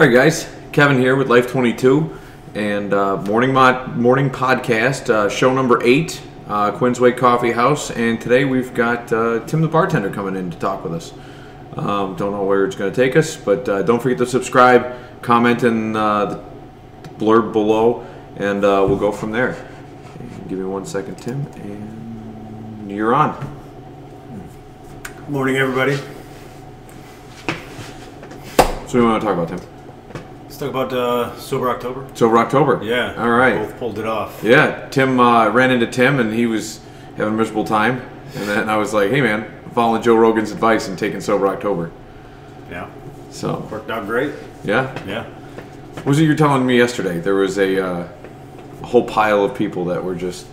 All right, guys. Kevin here with Life22 and morning podcast, show number 8, Quinn'sWake Coffee House. And today we've got Tim the bartender coming in to talk with us. Don't know where it's going to take us, but don't forget to subscribe, comment in the blurb below, and we'll go from there. Give me 1 second, Tim, and you're on. Good morning, everybody. So what do you want to talk about, Tim? Let's talk about Sober October. Sober October. Yeah. All right. Both pulled it off. Yeah. Tim ran into Tim, and he was having a miserable time. And then I was like, hey, man, I'm following Joe Rogan's advice and taking Sober October. Yeah. So. Worked out great. Yeah? Yeah. What was it you were telling me yesterday? There was a whole pile of people that were just,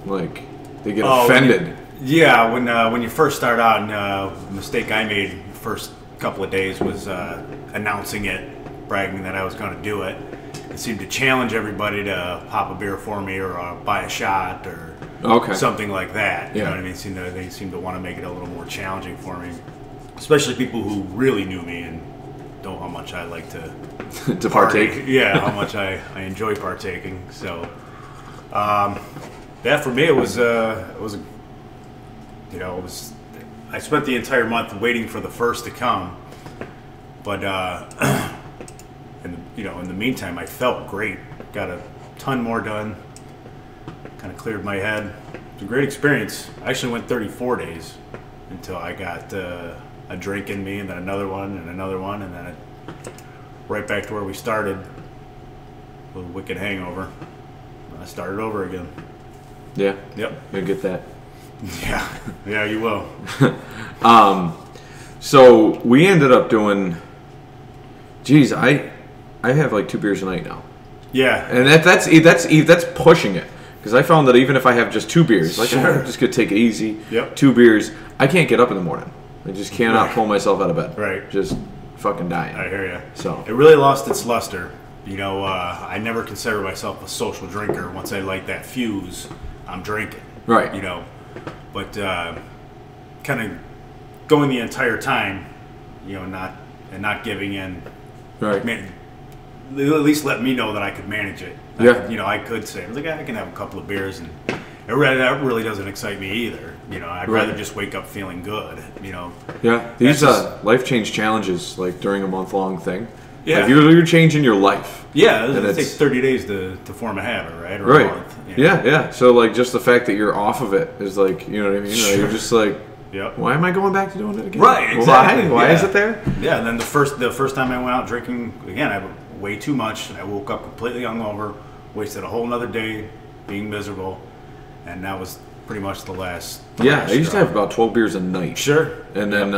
like, they get offended. When you first start out, and the mistake I made the first couple of days was announcing it, bragging that I was going to do it. It seemed to challenge everybody to pop a beer for me or buy a shot or something like that. You know what I mean? They seem to want to make it a little more challenging for me, especially people who really knew me and know how much I like to to partake. Yeah, how much I enjoy partaking. So, for me, it was I spent the entire month waiting for the first to come, but in the meantime, I felt great. Got a ton more done. Kind of cleared my head. It was a great experience. I actually went 34 days until I got a drink in me, and then another one, and then right back to where we started. A little wicked hangover. I started over again. Yeah. Yep. You'll get that. Yeah, you will. So we ended up doing. Geez, I have like 2 beers a night now. Yeah, and that's pushing it, because I found that even if I have just 2 beers, like I'm just gonna take it easy. Yep. 2 beers, I can't get up in the morning. I just cannot pull myself out of bed. Right. Just fucking dying. I hear you. So it really lost its luster. I never considered myself a social drinker. Once I light that fuse, I'm drinking. Right. But kind of going the entire time, not giving in. Right. At least let me know that I could manage it. I could say, I can have a couple of beers, and that really doesn't excite me either. I'd rather just wake up feeling good. Yeah. These life change challenges, like during a month-long thing. Yeah. Like you're changing your life. Yeah. It takes 30 days to form a habit, right? Or a month. Yeah. So like just the fact that you're off of it is like, you know what I mean? You're just like, why am I going back to doing it again? Right. Exactly. Why is it there? Yeah. And then the first time I went out drinking again, I way too much. I woke up completely hungover, wasted a whole another day being miserable, and that was pretty much the last. I used to have about 12 beers a night. Sure. And then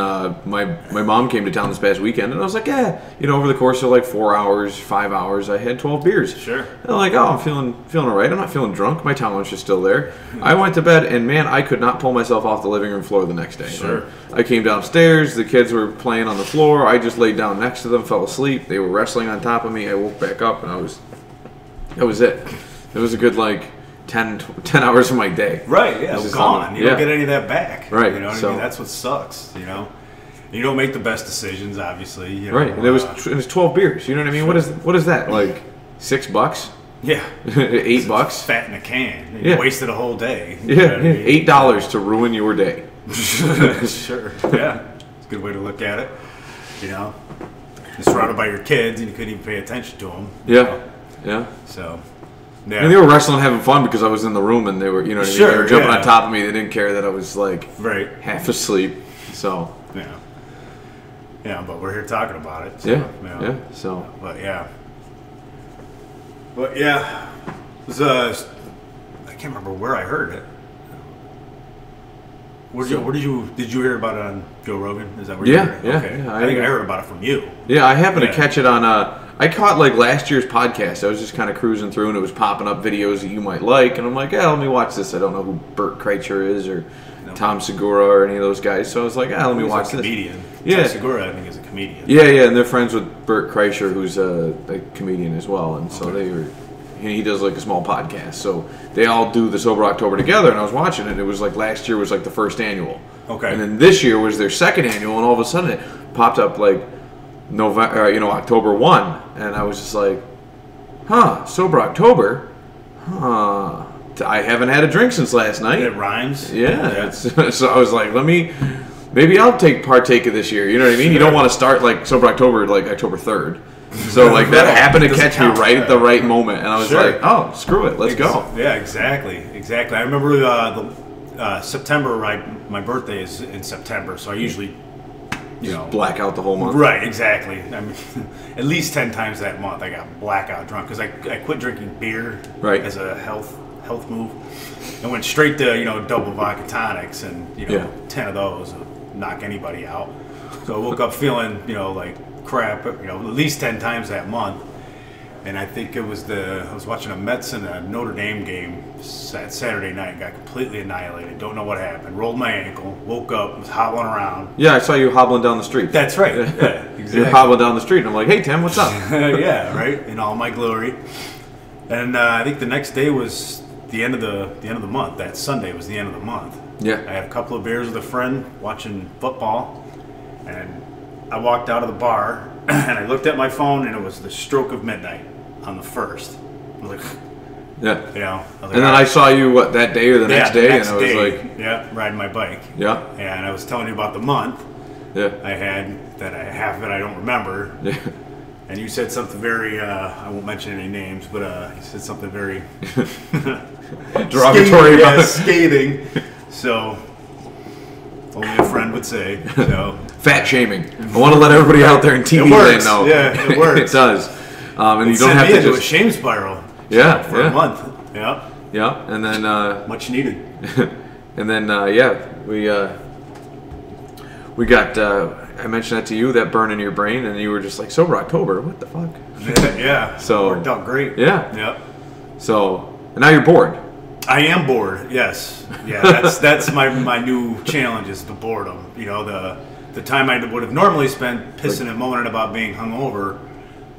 my mom came to town this past weekend, and I was like, over the course of like 4 hours, 5 hours, I had 12 beers. Sure. And I'm like, I'm feeling all right. I'm not feeling drunk. My tolerance is still there. I went to bed, and man, I could not pull myself off the living room floor the next day. Sure. I came downstairs. The kids were playing on the floor. I just laid down next to them, fell asleep. They were wrestling on top of me. I woke back up, and that was it. It was a good 10 hours of my day. Right, yeah, it's gone. You don't get any of that back. Right. You know what I mean? That's what sucks, You don't make the best decisions, obviously. Right, and it was 12 beers, you know what I mean? Sure. What is that, like $6? Yeah. $8? Fat in a can. You wasted a whole day. Yeah, $8 to ruin your day. Sure, yeah. It's a good way to look at it, You're surrounded by your kids, and you couldn't even pay attention to them. Yeah. So... Yeah. And they were wrestling, having fun because I was in the room, and they were, They were jumping on top of me. They didn't care that I was like half asleep. So yeah, but we're here talking about it. So, yeah. So, but yeah, it was I can't remember where I heard it. Did you hear about it on Joe Rogan? Is that where you heard it? Okay. Yeah. I think I heard about it from you. Yeah, I happened to catch it on. I caught like last year's podcast. I was just kind of cruising through, and it was popping up videos that you might like, and I'm like, let me watch this. I don't know who Bert Kreischer is or Tom Segura or any of those guys, so I was like, let me watch this. Comedian. Yeah. Tom Segura, I think, is a comedian. Yeah, and they're friends with Bert Kreischer, who's a comedian as well, and so he does like a small podcast. So they all do the Sober October together, and I was watching it. It was like last year was like the first annual. Okay. And then this year was their second annual, and all of a sudden it popped up like October 1, and I was just like, sober October, I haven't had a drink since last night. It rhymes. Yeah. So I was like, maybe I'll partake of this year. You know what I mean? Sure. You don't want to start like sober October, like October 3rd. So like that happened to catch me right at the right moment, and I was like, oh, screw it, let's go. Yeah, exactly. I remember the September. My birthday is in September, so I usually black out the whole month. Right, exactly. I mean, at least 10 times that month I got blackout drunk because I quit drinking beer as a health move and went straight to double vodka tonics and 10 of those would knock anybody out. So I woke up feeling like crap at least 10 times that month. And I think it was I was watching a Mets and a Notre Dame game Saturday night. Got completely annihilated. Don't know what happened. Rolled my ankle. Woke up. Was hobbling around. Yeah, I saw you hobbling down the street. That's right. Yeah, exactly. You're hobbling down the street, and I'm like, hey, Tim, what's up? Yeah, right. In all my glory. And I think the next day was the end of the month. That Sunday was the end of the month. Yeah. I had a couple of beers with a friend watching football, and I walked out of the bar, and I looked at my phone, and it was the stroke of midnight. On the 1st. I was like, yeah. And then I saw you that day or the next day, and I was like, riding my bike. Yeah. And I was telling you about the month. Yeah. I had that half of it I don't remember. Yeah. And you said something very I won't mention any names, but you said something very derogatory about it. Scathing. So only a friend would say. So fat shaming. I want to let everybody out there in TV land know. Yeah, it works. It does. And you don't sent have me to into just a shame spiral. For a month. Yeah. Yeah, and then much needed. And then we got. I mentioned that to you, that burn in your brain, and you were just like, sober October. What the fuck? Yeah. So worked out great. Yeah. Yep. So and now you're bored. I am bored. Yes. Yeah. That's my new challenge is the boredom. The time I would have normally spent pissing and moaning about being hungover.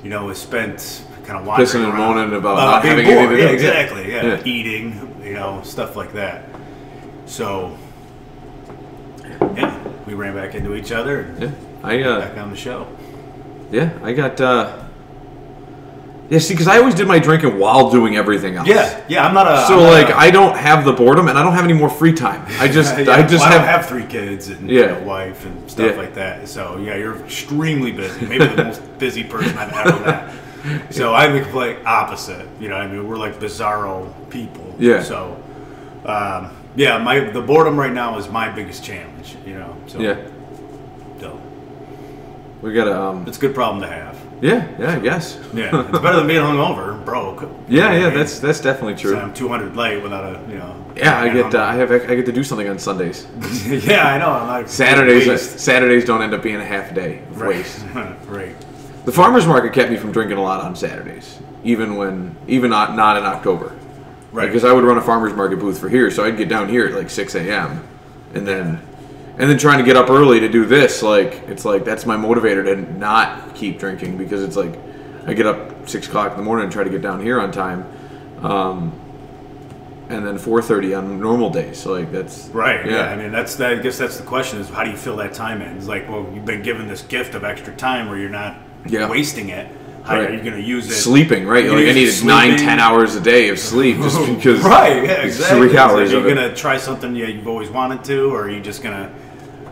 Was spent kind of wandering pissing and around, moaning about not being having bored. anything to do. Yeah, exactly. Yeah. Eating, stuff like that. So, we ran back into each other. And back on the show. Yeah, I got. See, because I always did my drinking while doing everything else. Yeah. I'm not a. So I don't have the boredom, and I don't have any more free time. I just I don't have 3 kids and a wife and stuff like that. So you're extremely busy. Maybe the most busy person I've ever met. So I'm the complete opposite. We're like bizarro people. Yeah. So, the boredom right now is my biggest challenge. So. Yeah. So. We got It's a good problem to have. Yeah, I guess. Yeah, it's better than being hungover and broke. Yeah, that's definitely true. So I'm 200 late without a Yeah, I get to do something on Sundays. Yeah, I know. I'm like Saturdays don't end up being a half day of waste. Right. The farmers market kept me from drinking a lot on Saturdays, even not in October. Right. Because I would run a farmers market booth for here, so I'd get down here at like 6 a.m. and then trying to get up early to do this, it's like that's my motivator to not keep drinking, because it's like I get up 6 o'clock in the morning and try to get down here on time, and then 4:30 on normal days. So that's right. Yeah. I mean, I guess that's the question: is how do you fill that time in? It's like, well, you've been given this gift of extra time where you're not wasting it. How are you going to use it? Sleeping, right? I needed 9-10 hours a day of sleep just because. Right. Yeah. Exactly. 3 hours. Are you going to try something you've always wanted to, or are you just going to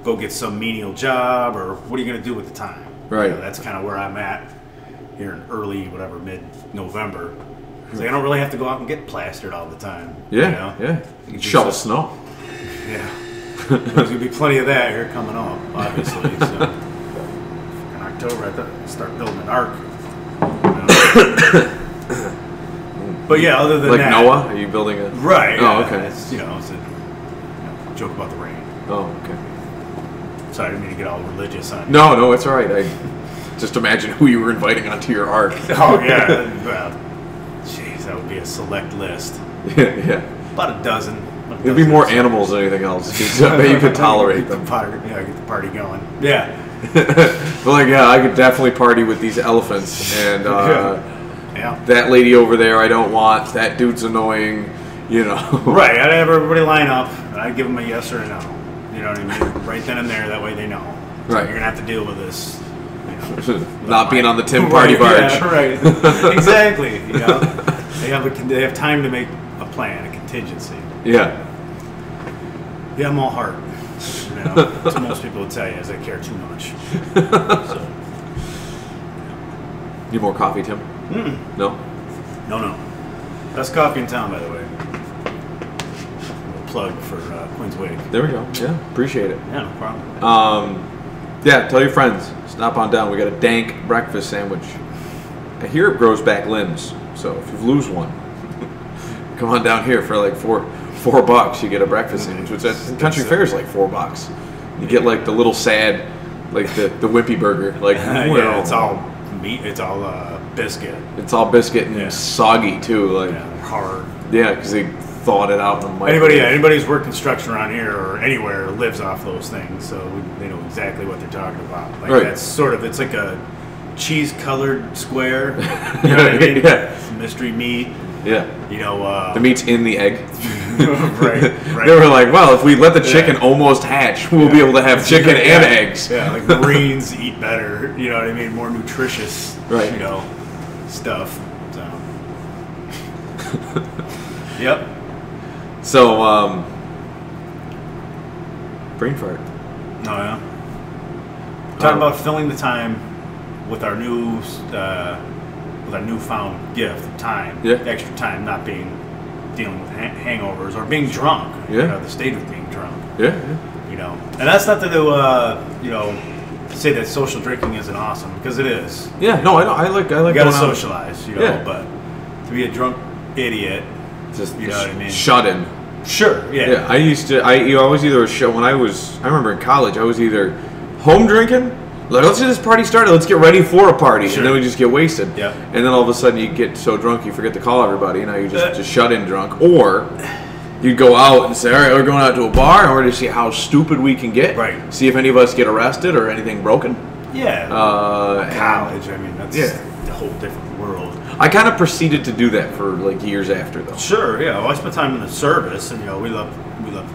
go get some menial job, or what are you going to do with the time? Right. That's kind of where I'm at here in mid-November. Because I don't really have to go out and get plastered all the time. Yeah. You can shovel snow. Yeah. There's going to be plenty of that here coming up, obviously. So in October, I thought I'd start building an ark. But yeah, other than that, Noah, are you building a? Right. Oh, okay. It's it's a joke about the rain. Oh, okay. Sorry, I didn't mean to get all religious on you. No, it's all right. I just imagine who you were inviting onto your ark. Oh yeah, well, jeez, that would be a select list. Yeah. About a dozen. It'd be more animals than anything else. I bet you could tolerate them. Get the party going. Yeah. I could definitely party with these elephants, and that lady over there I don't want. That dude's annoying, Right, I'd have everybody line up, and I'd give them a yes or a no. You know what I mean? Right then and there, that way they know. So right. You're going to have to deal with this Not being on the Tim party barge. Yeah, right. Exactly. You know, they have time to make a plan, a contingency. Yeah. Yeah, I'm all heart. You know, that's what most people would tell you is I care too much. So, Need more coffee, Tim? No? No. Best coffee in town, by the way. Plug for Quinn'sWake. There we go. Yeah, appreciate it. Yeah, no problem. Yeah, tell your friends. Stop on down. We got a dank breakfast sandwich. I hear it grows back limbs, so if you lose one, come on down here for like $4. You get a breakfast sandwich, which at Country Fair is like $4. You get like the little sad, like the wimpy burger. Like yeah, it's all meat. It's all biscuit. It's all biscuit and soggy too. Like hard. Yeah, because they thawed it out in the microwave. Anybody who's worked construction around here or anywhere lives off those things, so they know exactly what they're talking about. Like that's sort of, it's like a cheese-colored square. You know what I mean? Yeah. Mystery meat. Yeah. You know, the meat's in the egg. right. They were like, well, if we let the chicken almost hatch, we'll be able to have chicken and eggs. Yeah, like Marines eat better. You know what I mean? More nutritious. Right. You know, stuff. So. Yep. So, brain fart. Oh yeah. Talking about filling the time with our newfound gift of time. Yeah. Extra time, not dealing with hangovers or being drunk. Yeah. You know, the state of being drunk. Yeah. You know, and that's not to say that social drinking isn't awesome, because it is. Yeah. No, I like. You gotta socialize. You know, Yeah. but to be a drunk idiot. Just you know what I mean? Shut in. Sure. Yeah. Yeah. I was either a show when I remember in college I was either home drinking, like let's get this party started, let's get ready for a party, sure. and then we just get wasted. Yeah. And then all of a sudden you get so drunk you forget to call everybody, and now you just shut in drunk, or you'd go out and say, all right, we're going out to a bar and we're going to see how stupid we can get. Right. See if any of us get arrested or anything broken. Yeah. College. I mean, that's a whole different world. I kind of proceeded to do that for like years after, though. Sure, yeah. Well, I spent time in the service, and you know, we love to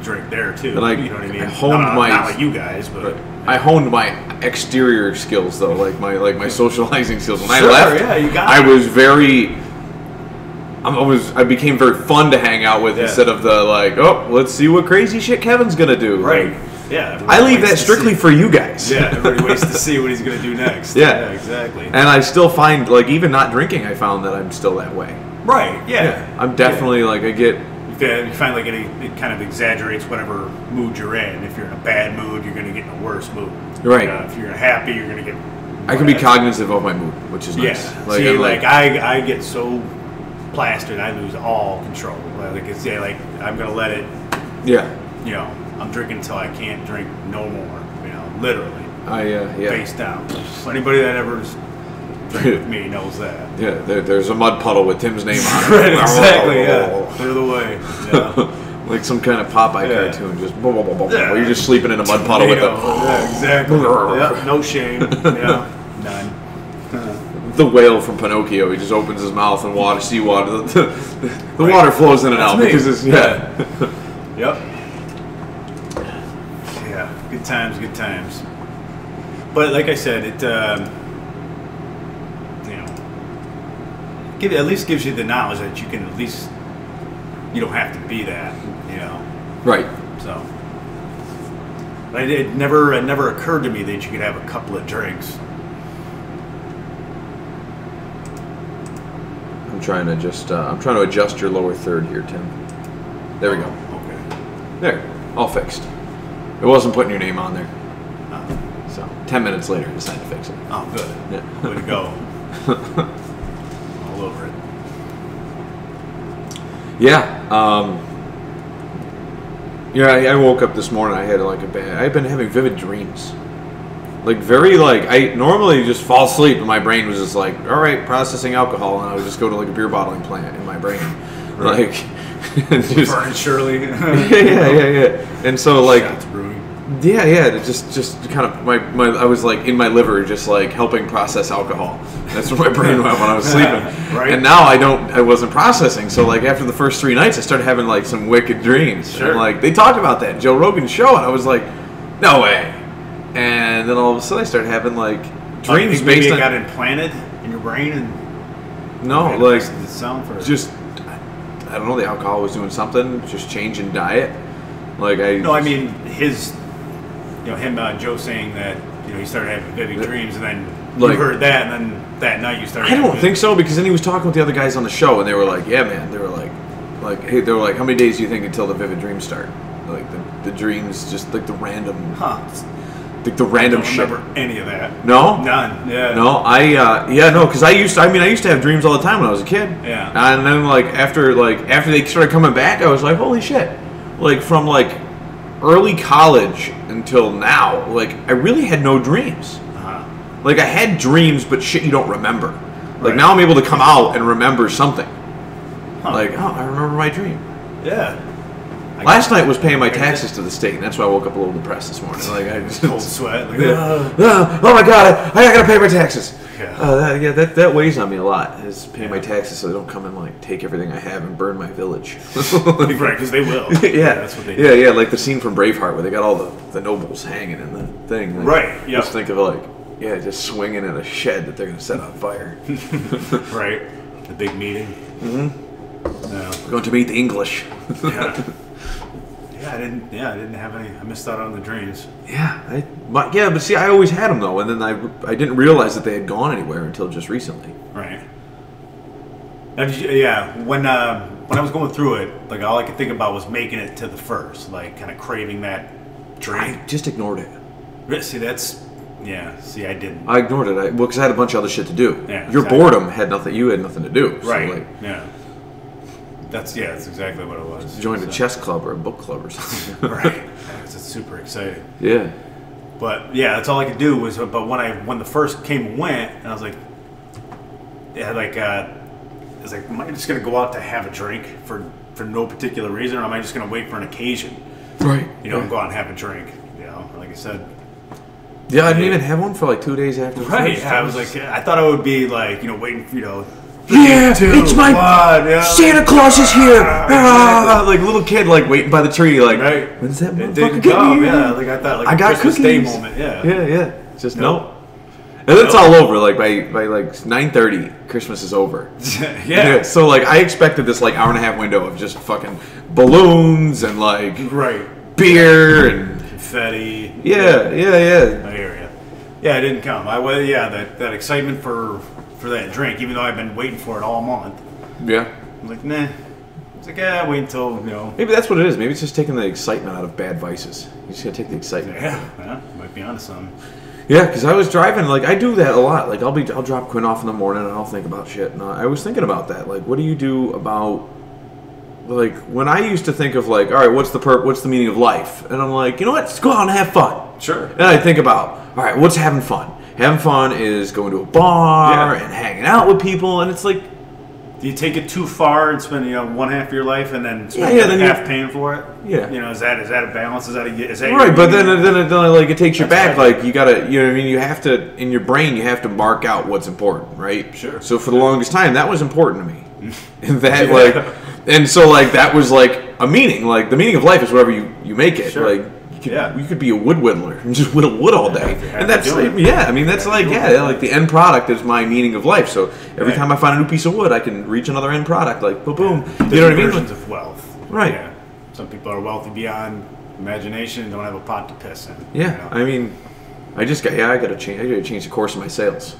drink there too. And you know what I mean? I honed not like you guys, but I honed my exterior skills though, like my socializing skills. When I sure, left, yeah, you got I was I became very fun to hang out with instead of the like, oh, let's see what crazy shit Kevin's gonna do. Right. Like, yeah. I leave that strictly for you guys. Yeah, everybody waits to see what he's going to do next. Yeah, exactly. And I still find, like, even not drinking, I found that I'm still that way. Right, yeah. I'm definitely, like, I get... You find, like, it kind of exaggerates whatever mood you're in. If you're in a bad mood, you're going to get in a worse mood. Right. If you're happy, you're going to get... I can be cognizant of my mood, which is nice. Yeah. Like, see, like, I get so plastered, I lose all control. Like, it's, like, I'm going to let it... Yeah. You know... I'm drinking until I can't drink no more, you know, literally. Face down. Anybody that ever drank with me knows that. Yeah, there's a mud puddle with Tim's name on it. Right, exactly, yeah. Clear the way. Yeah. Like some kind of Popeye cartoon, just where you're just sleeping in a mud puddle with a... Yeah, exactly. Yeah, no shame. Yeah, none. The whale from Pinocchio, he just opens his mouth and seawater. The water flows in and out because it's... Yep. Good times. But like I said, it at least gives you the knowledge that you can you don't have to be that, you know. Right. So, but it never occurred to me that you could have a couple of drinks. I'm trying to adjust your lower third here, Tim. There we go. Okay. There, all fixed. It wasn't putting your name on there. So 10 minutes later, decided to fix it. Oh, good. Yeah. Way to go. All over it. Yeah. I woke up this morning. I had I've been having vivid dreams. Like I normally just fall asleep and my brain was just like, all right, processing alcohol, and I would just go to like a beer bottling plant in my brain, right. like. Just, Burn Shirley. yeah. And so like, yeah, just kind of I was like in my liver, just like helping process alcohol. That's where my brain went when I was sleeping. Right. And now I wasn't processing. So like after the first 3 nights, I started having like some wicked dreams. Sure. And like they talked about that in Joe Rogan's show, and I was like, no way. And then all of a sudden, I started having like dreams maybe based it on got implanted in your brain and no, like the sound for just I don't know. The alcohol was doing something. Just changing diet. Like I mean his, him Joe saying that he started having vivid dreams, and then you heard that, and then that night you started. I don't think so, because then he was talking with the other guys on the show, and they were like, "Yeah, man." They were like, hey, they were like, "How many days do you think until the vivid dreams start?" Like the dreams, just like the random, like the random shit. I don't remember any of that. No, none. Yeah. No, because I used to have dreams all the time when I was a kid. Yeah. And then after they started coming back, I was like, holy shit! Like from early college until now, I really had no dreams. Like I had dreams, but shit you don't remember. Like now I'm able to come out and remember something. Like, oh, I remember my dream. Yeah. Last night was paying my taxes to the state, and that's why I woke up a little depressed this morning. Like I just cold sweat. Oh my god, I gotta pay my taxes. Yeah. That weighs on me a lot. Is paying my taxes so they don't come and take everything I have and burn my village. Right, because they will. Yeah, that's what they do. Yeah, like the scene from Braveheart where they got all the nobles hanging in the thing. Right. Yeah. Just think of just swinging in a shed that they're gonna set on fire. Right. The big meeting. Mm-hmm. Yeah. We're going to meet the English. Yeah. I didn't have any. I missed out on the dreams. But see, I always had them though, and then I didn't realize that they had gone anywhere until just recently. Right. When I was going through it, all I could think about was making it to the first, kind of craving that drink. I just ignored it. See, See, I didn't. I ignored it. Because I had a bunch of other shit to do. Yeah, Your boredom had nothing. You had nothing to do. Right. So yeah. That's exactly what it was. Joined a chess club or a book club or something. Right. It's super exciting. Yeah. But that's all I could do was. But when the first came and went, and I was like, am I just gonna go out to have a drink for no particular reason, or am I just gonna wait for an occasion? Right. Go out and have a drink. Like I said. Yeah, I didn't even have one for 2 days after. Right. I was I thought I would be waiting. Yeah, it's my Santa Claus is here. Little kid, waiting by the tree, right. When's that motherfucker getting here? Yeah, I thought I got Christmas Day moment. Yeah. Just nope. And it's all over. By 9:30, Christmas is over. Yeah. So I expected this hour and a half window of just fucking balloons and beer and confetti. Yeah. I hear you. Yeah, it didn't come. That excitement for that drink, even though I've been waiting for it all month. Yeah. I'm like, nah. It's wait until, Maybe that's what it is. Maybe it's just taking the excitement out of bad vices. You just gotta take the excitement. Yeah, might be onto something. Yeah, because I was driving, I do that a lot. I'll drop Quinn off in the morning and I'll think about shit. And I was thinking about that. What do you do about, when I used to think of all right, what's the meaning of life? And I'm like, you know what? Let's go out and have fun. Sure. And I think about, all right, what's having fun? Having fun is going to a bar and hanging out with people, and it's do you take it too far and spend one half of your life and then spend the other half paying for it? Yeah. Is that a balance? Is that right? But then it takes you back. You gotta, you have to, in your brain, you have to mark out what's important, right? Sure. So for the longest time, that was important to me. And that and so that was a meaning. The meaning of life is whatever you make it. Sure. You could be a wood whittler and just whittle wood all day, and that's the end product is my meaning of life. So every time I find a new piece of wood, I can reach another end product, boom, boom. You know what I mean? Versions of wealth, right? Yeah. Some people are wealthy beyond imagination and don't have a pot to piss in. Yeah, I mean, I gotta change the course of my sales.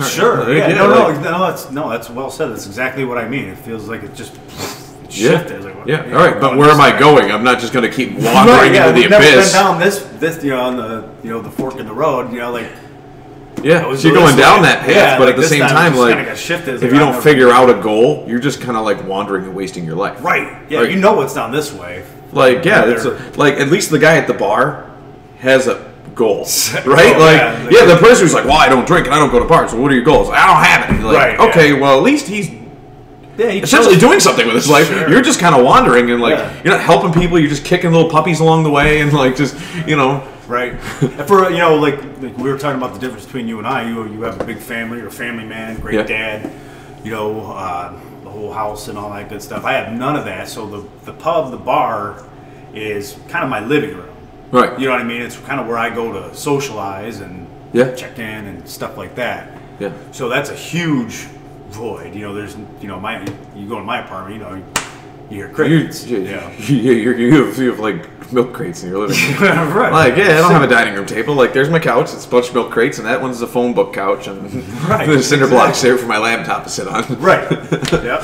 Sure, that's well said. That's exactly what I mean. It feels like it just. Shifted. All right, but where am I going? I'm not just going to keep wandering into the abyss. Never been down this on the fork in the road. So you're going down that path, but at the same time, if you don't figure out a goal, you're just kind of wandering and wasting your life. Right? Yeah, you know what's down this way. It's at least the guy at the bar has a goal, right? The person who's well, I don't drink and I don't go to bars. So what are your goals? I don't have any. Okay, well, at least he's. Essentially doing something with his life. Sure. You're just kind of wandering and you're not helping people. You're just kicking little puppies along the way and right. For we were talking about the difference between you and I. You have a big family. You're a family man, great dad. The whole house and all that good stuff. I have none of that. So the pub, the bar, is kind of my living room. Right. You know what I mean? It's kind of where I go to socialize and and check in and stuff like that. Yeah. So that's a huge void. You know, there's, you know, you go to my apartment, you know, you hear crickets. You have like milk crates in your living room. Right. Like, yeah, I don't have a dining room table. Like, there's my couch. It's a bunch of milk crates, and that one's a phone book couch, and there's cinder blocks there for my laptop to sit on. Right. Yep.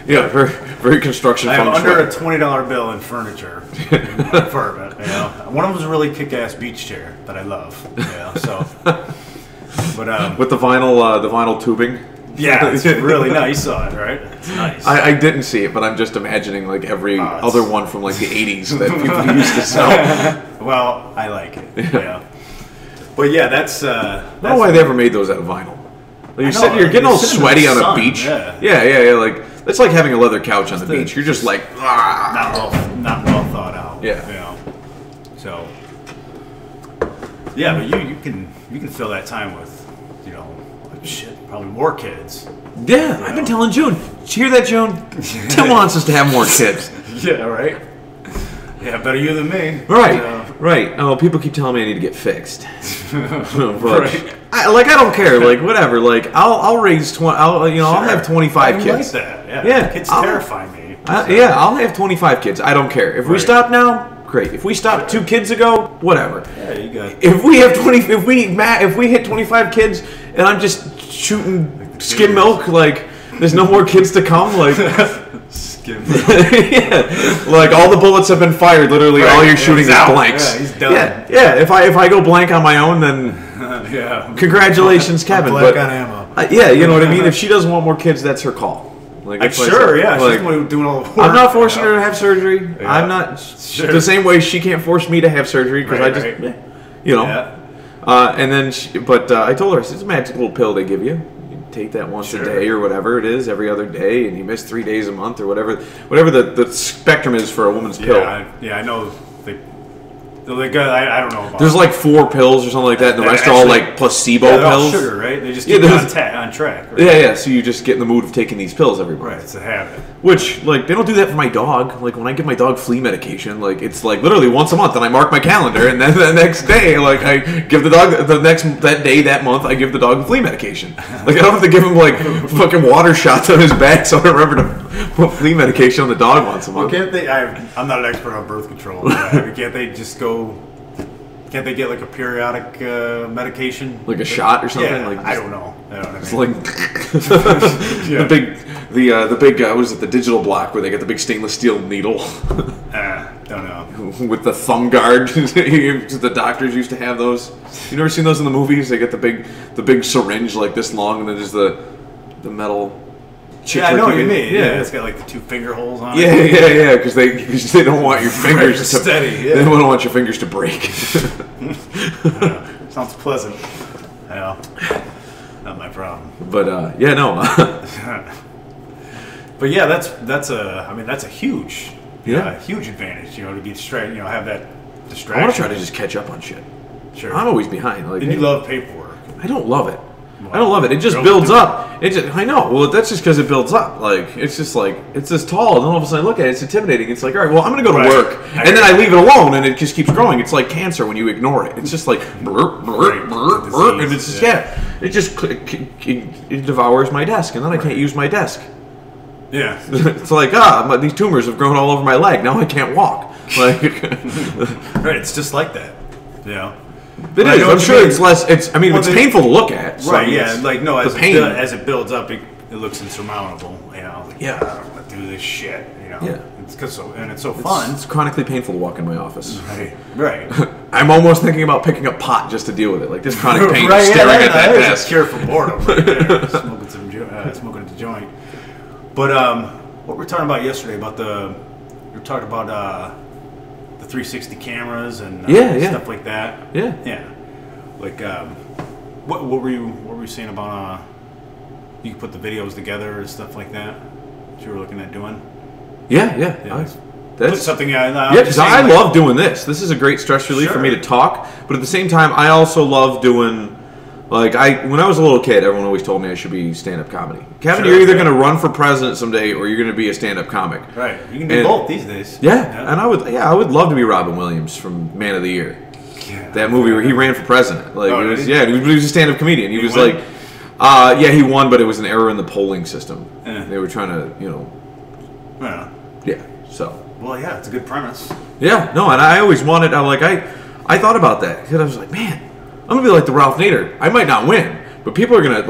Yeah, very construction. I have under a $20 bill in furniture in my apartment. You know, one of them was a really kick-ass beach chair that I love. You know, so, but with the vinyl tubing. Yeah, it's really nice. You saw it, right? It's nice. I didn't see it, but I'm just imagining like every other one from like the '80s that people used to sell. Well, I like it. Yeah. But yeah, that's. I don't know why they ever made those out of vinyl. Like, you're getting all sweaty on a beach. Yeah. Like it's like having a leather couch on the beach. You're just like not well thought out. Yeah. You know. So. Yeah, but you can fill that time with, you know, shit, probably more kids. Yeah, I've been telling June. Did you hear that, June? Tim wants us to have more kids. Yeah, right. Yeah, better you than me. Right. Oh, people keep telling me I need to get fixed. Right. I don't care. Like, whatever. Like, I'll raise 20. I'll have 25 kids. I like that. Yeah. Kids terrify me. Yeah, I'll have 25 kids. I don't care. If we stop now, great. If we stopped 2 kids ago, whatever. Yeah, you got it. If we have 20, if we hit 25 kids and I'm just shooting skim milk, like there's no more kids to come, like skim milk. Yeah, like all the bullets have been fired. Literally, all you're shooting is blanks. Yeah, he's done. Yeah. If I go blank on my own, then congratulations, Kevin. Blank on ammo. Yeah, you know what I mean. If she doesn't want more kids, that's her call. Like, sure, yeah. She's the one doing all the work. I'm not forcing her to have surgery. Yeah. I'm not the same way she can't force me to have surgery because you know. Yeah. And then, I told her, I said, it's a magic little pill they give you. You take that once a day or whatever it is, every other day, and you miss 3 days a month or whatever the spectrum is for a woman's pill. I know. I don't know about. There's like 4 pills or something like that, and the rest are all like placebo pills. Sugar, right? They just keep you on track. Right? Yeah. So you just get in the mood of taking these pills every month. Right, it's a habit. Which, like, they don't do that for my dog. Like, when I give my dog flea medication, like, it's like literally once a month, and I mark my calendar, and then the next day, like, I give the dog that month, I give the dog flea medication. Like, I don't have to give him like fucking water shots on his back, so I remember to put flea medication on the dog once a month. Well, can't they? I'm not an expert on birth control. But can't they just go? Can't they get like a periodic medication? Like a shot or something? Yeah, like I don't know. It's like the big what is it? The digital block where they get the big stainless steel needle. Don't know. With the thumb guard, the doctors used to have those. You never seen those in the movies? They get the big syringe like this long, and then there's the metal. Yeah, I know what you mean. Yeah, it's got like the 2 finger holes on it. Yeah, because they don't want your fingers to steady. Yeah. They don't want your fingers to break. Sounds pleasant. Yeah, not my problem. But no. But yeah, that's a huge huge advantage. You know, to be straight. You know, have that distraction. I want to try to just catch up on shit. Sure. I'm always behind. Like, and you love paperwork. I don't love it. I don't love it. It just builds up. I know. Well, that's just because it builds up. Like, it's just like, it's this tall, and then all of a sudden I look at it, it's intimidating. It's like, all right, well, I'm going to go to work. And then I leave it alone, and it just keeps growing. It's like cancer when you ignore it. It's just like, and it's just, it devours my desk, and then I can't use my desk. Yeah. It's like, these tumors have grown all over my leg. Now I can't walk. Like, right, it's just like that. Yeah. It is. I'm sure it's less. It's painful to look at. So right. Yeah. Like as it builds up, it looks insurmountable. You know. Like, I don't want to do this shit. You know. Yeah. It's so fun. It's chronically painful to walk in my office. Right. I'm almost thinking about picking up pot just to deal with it. Like this chronic pain staring at that desk. It's a cure for boredom. Right there. Smoking the joint. But what we were talking about yesterday about we were talking about the 360 cameras and stuff like that. Yeah. Like, what were you saying about you can put the videos together and stuff like that? That you were looking at doing? Yeah. That's something. Because I love doing this. This is a great stress relief for me to talk. But at the same time, I also love doing. Like, when I was a little kid, everyone always told me I should be stand-up comedy. Kevin, you're either going to run for president someday or you're going to be a stand-up comic. Right. You can do both these days. Yeah. And I would love to be Robin Williams from Man of the Year. Yeah. That movie where he ran for president. Like Oh, it was, did he? yeah, he was a stand-up comedian. He was win? like, yeah, he won, but it was an error in the polling system. They were trying to, Yeah. yeah. So. Well, yeah, it's a good premise. Yeah, no, and I always wanted. I thought about that because I was like, man, I'm gonna be like the Ralph Nader. I might not win, but people are gonna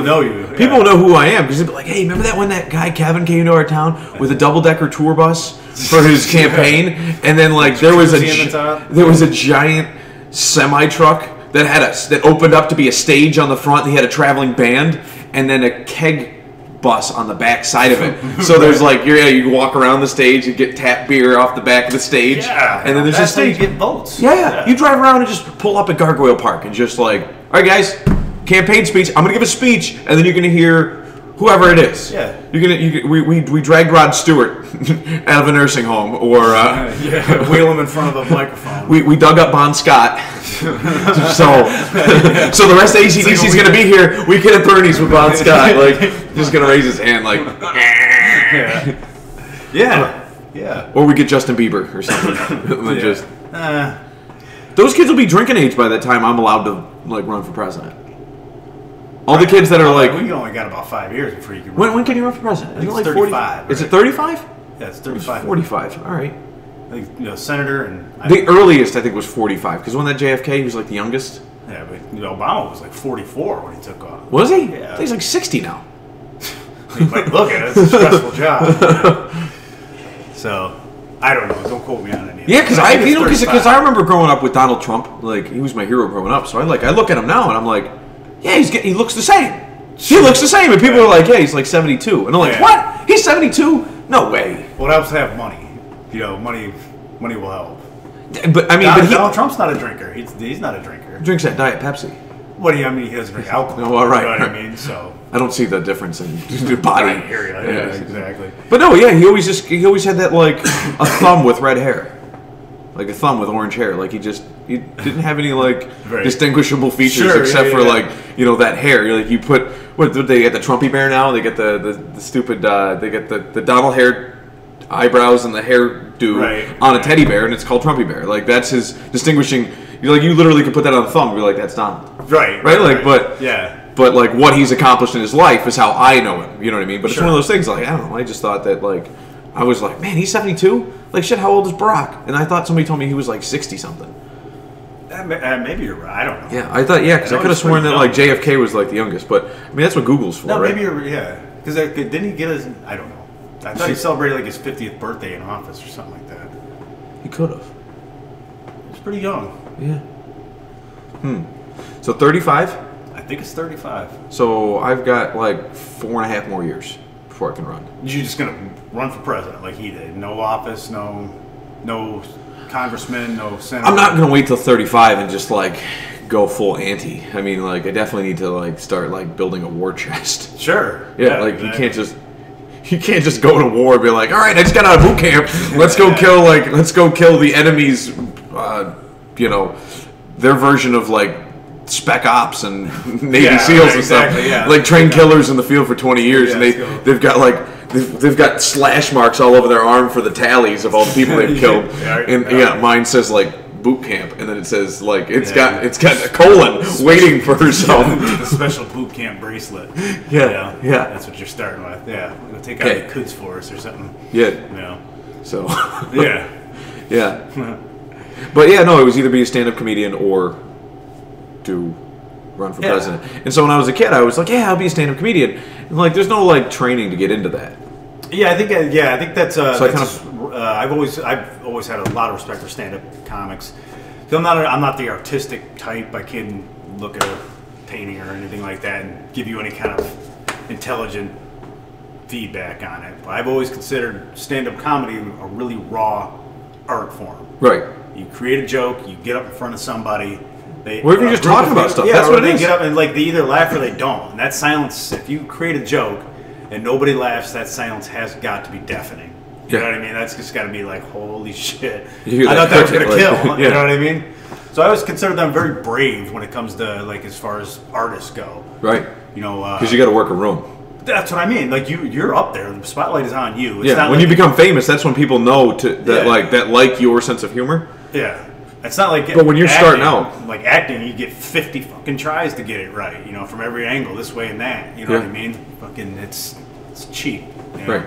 know you. People will know who I am because they'll be like, hey, remember that when that guy Kevin came to our town with a double-decker tour bus for his campaign, and then like there was a giant semi-truck that opened up to be a stage on the front. He had a traveling band, and then a keg bus on the back side of it. So there's like you walk around the stage, you get tap beer off the back of the stage, and then there's a stage. You get votes. Yeah, you drive around and just pull up at Gargoyle Park and just like, all right, guys, campaign speech. I'm gonna give a speech, and then you're gonna hear whoever it is. Yeah. We dragged Rod Stewart out of a nursing home, or wheel him in front of a microphone. We dug up Bon Scott. So the rest of ACDC is gonna be here. We can at Bernie's with Bon Scott, like just gonna raise his hand, like yeah. Or we get Justin Bieber or something. Just those kids will be drinking age by that time. I'm allowed to like run for president. All the kids that are like, we only got about 5 years before you can run. When can you run for president? I think Isn't it's it 35. 40? Is it 35? Yeah, it's 35. 45. All right. I think senator and The earliest I think was 45 because when that JFK he was like the youngest. yeah, but Obama was like 44 when he took off. Was he? Yeah. He's like 60 now. You might look at it; it's a stressful job. So I don't know. Don't quote me on any. Yeah, because I remember growing up with Donald Trump. Like he was my hero growing up. So I look at him now and I'm like, yeah, he looks the same. He looks the same, and people are like, yeah, he's like 72, and I'm like, what? He's 72? No way. Well, it helps to have money. Money will help. But I mean, Donald Trump's not a drinker. He's not a drinker. He drinks that Diet Pepsi. What do you mean? He doesn't drink alcohol. Oh, all right. You know what I mean? So I don't see the difference in the body. I hear you. Yeah, exactly. But no, yeah, he always had that like a thumb with red hair, like a thumb with orange hair. Like he didn't have any like distinguishable features except for like that hair. Like you put they get the Trumpy bear now. They get the stupid they get the Donald hair eyebrows and the hairdo on a teddy bear, and it's called Trumpy bear. Like that's his distinguishing. You literally could put that on a thumb and be like, that's Donald. Right. Like, but like what he's accomplished in his life is how I know him. You know what I mean? But it's one of those things. Like I don't know. I just thought that like I was like, man, he's 72. Like shit, how old is Barack? And I thought somebody told me he was like 60 something. Maybe you're right. I don't know. Yeah, I thought because I could have sworn that like JFK was like the youngest. But I mean that's what Google's for. No, right? maybe you're because didn't he get his? I don't know. I thought he celebrated like his 50th birthday in office or something like that. He could have. He's pretty young. Yeah. So 35? I think it's 35. So I've got like 4.5 more years before I can run. You're just gonna run for president like he did? No office, no congressman, no senator. I'm not gonna wait till 35 and just like go full anti. I mean, like I definitely need to like start like building a war chest. Sure. Yeah, like exactly. You can't just go to war and be like, all right, I just got out of boot camp. Let's go kill the enemy's, their version of like spec ops and Navy SEALs and stuff. Yeah. Like trained killers in the field for 20 years, and they've got slash marks all over their arm for the tallies of all the people they've killed. Mine says like boot camp, and then it says like it's got a colon waiting for herself. The special boot camp bracelet. Yeah. That's what you're starting with. Yeah, we're gonna take out the Quds Force or something. Yeah. So. Yeah. But yeah, no, it was either be a stand-up comedian or to run for president. And so when I was a kid, I was like, I'll be a stand-up comedian. And like, there's no like training to get into that. Yeah, I think that's. I've always had a lot of respect for stand-up comics. So I'm not the artistic type. I can't look at a painting or anything like that and give you any kind of intelligent feedback on it. But I've always considered stand-up comedy a really raw art form. Right. You create a joke, you get up in front of somebody. Or even just talking about stuff. That's what it is. They get up and like they either laugh or they don't. And that silence, if you create a joke and nobody laughs, that silence has got to be deafening. You know what I mean? That's just got to be like, holy shit. I thought that was going to kill. You know what I mean? So I always consider them very brave when it comes to like as far as artists go. Right. Because you got to work a room. That's what I mean. Like you're up there. The spotlight is on you. It's not when you become famous, that's when people know that like your sense of humor. Yeah. It's not like But when you're starting out, like acting, you get 50 fucking tries to get it right. You know, from every angle, this way and that. You know what I mean? Fucking, it's cheap. You know? Right.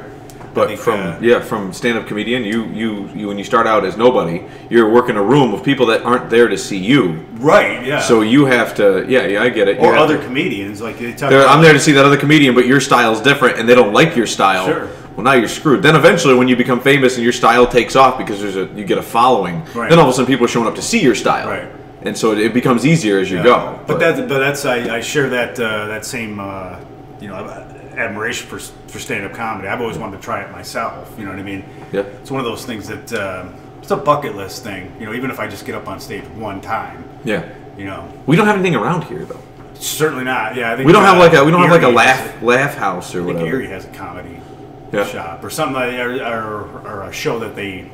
But from stand-up comedian, you when you start out as nobody, you're working a room of people that aren't there to see you. Right. Yeah. So you have to. Yeah. I get it. Or other comedians, like they talk. I'm there to see that other comedian, but your style's different, and they don't like your style. Sure. Well, now you're screwed. Then eventually, when you become famous and your style takes off because you get a following, right. then all of a sudden people are showing up to see your style. Right. And so it becomes easier as you go. But that's I share that same admiration for stand-up comedy. I've always wanted to try it myself. You know what I mean? Yeah. It's one of those things that it's a bucket list thing. You know, even if I just get up on stage one time. Yeah. You know. We don't have anything around here though. Certainly not. Yeah. I think we don't have like a laugh house or whatever. I think Erie has a comedy shop or something or a show that they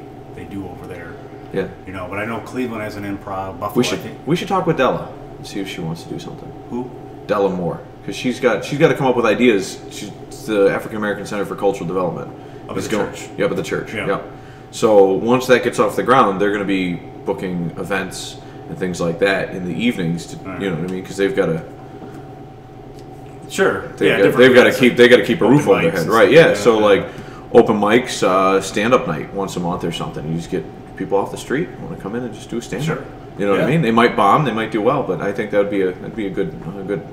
do over there. Yeah. You know, but I know Cleveland has an improv. Buffalo. We should talk with Della and see if she wants to do something. Who? Della Moore, because she's got to come up with ideas. She's the African American Center for Cultural Development. Up at the church. Yeah, up at the church. Yeah. Yep. So once that gets off the ground, they're going to be booking events and things like that in the evenings. To, you know what I mean? Because they've got to. Sure. They've got to keep a roof over their head, right? Yeah. So like open mics, stand-up night once a month or something. You just get people off the street want to come in and just do a stand-up. Sure. You know what I mean? They might bomb, they might do well, but I think that'd be a good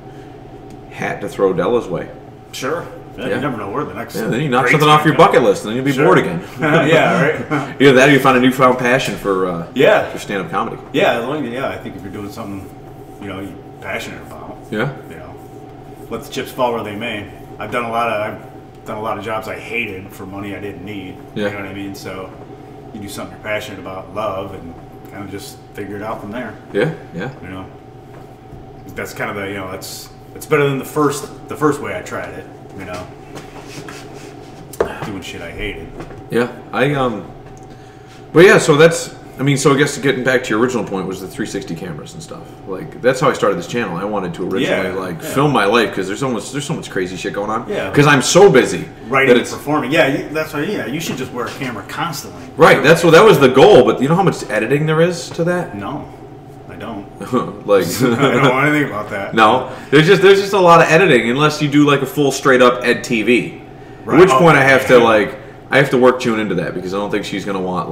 hat to throw Della's way. Sure. Yeah. You never know where the next. Yeah. Then you knock something off your bucket list, and then you'll be bored again. Yeah. Right. Either that, or you find a newfound passion for stand-up comedy. Yeah. I think if you're doing something, you're passionate about. Yeah. Let the chips fall where they may. I've done a lot of jobs I hated for money I didn't need. Yeah. You know what I mean? So you do something you're passionate about, love, and kind of just figure it out from there. Yeah. That's kind of the it's better than the first way I tried it. Doing shit I hated. Yeah. But yeah, so that's. So I guess getting back to your original point was the 360 cameras and stuff. Like that's how I started this channel. I wanted to originally film my life because there's so much crazy shit going on. Yeah. Because I'm so busy. Writing and performing. Yeah, that's right. Yeah, you should just wear a camera constantly. Right. That was the goal. But you know how much editing there is to that? No, I don't. Like I don't know anything about that. No, there's just a lot of editing unless you do like a full straight up ed TV. Right. At which point I have to work tune into that because I don't think she's gonna want